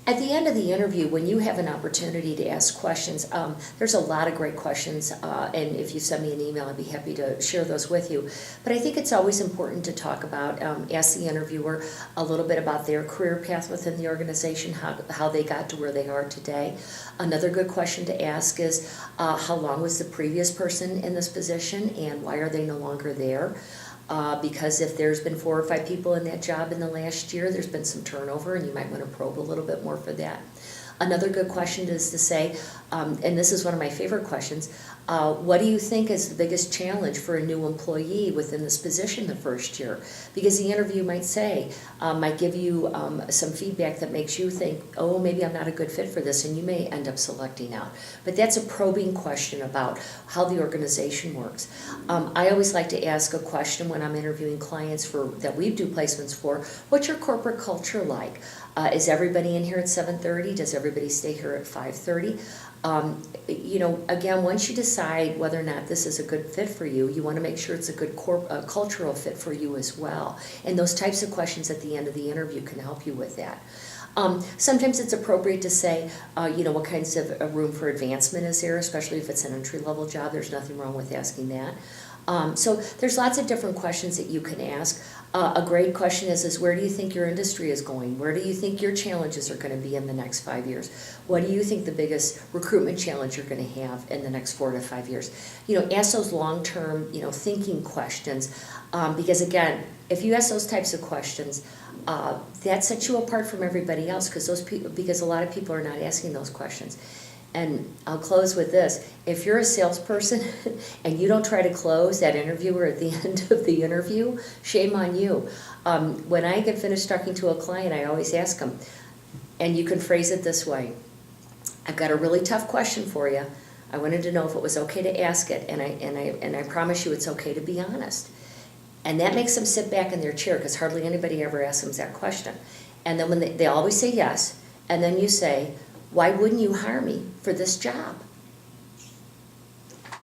At the end of the interview, when you have an opportunity to ask questions, there's a lot of great questions, and if you send me an email, I'd be happy to share those with you. But I think it's always important to talk about, ask the interviewer a little bit about their career path within the organization, how they got to where they are today. Another good question to ask is, how long was the previous person in this position, and why are they no longer there? Because if there's been 4 or 5 people in that job in the last year, there's been some turnover, and you might want to probe a little bit more for that. Another good question is to say, and this is one of my favorite questions, what do you think is the biggest challenge for a new employee within this position the first year? Because the interview might say, might give you some feedback that makes you think, oh, maybe I'm not a good fit for this, and you may end up selecting out. But that's a probing question about how the organization works. I always like to ask a question when I'm interviewing clients that we do placements for, what's your corporate culture like? Is everybody in here at 7:30? Does everybody stay here at 5:30? Again, once you decide whether or not this is a good fit for you, you want to make sure it's a good cultural fit for you as well. And those types of questions at the end of the interview can help you with that. Sometimes it's appropriate to say, what kinds of room for advancement is there, especially if it's an entry-level job. There's nothing wrong with asking that. So there's lots of different questions that you can ask. A great question is where do you think your industry is going? Where do you think your challenges are going to be in the next 5 years? What do you think the biggest recruitment challenge you're going to have in the next 4 to 5 years? Ask those long-term, thinking questions, because again, if you ask those types of questions, that sets you apart from everybody else, because a lot of people are not asking those questions. And I'll close with this. If you're a salesperson and you don't try to close that interviewer at the end of the interview, shame on you. When I get finished talking to a client, I always ask them, and you can phrase it this way: I've got a really tough question for you. I wanted to know if it was okay to ask it, and I promise you it's okay to be honest. And that makes them sit back in their chair, because hardly anybody ever asks them that question. And then when they always say yes, and then you say, why wouldn't you hire me for this job?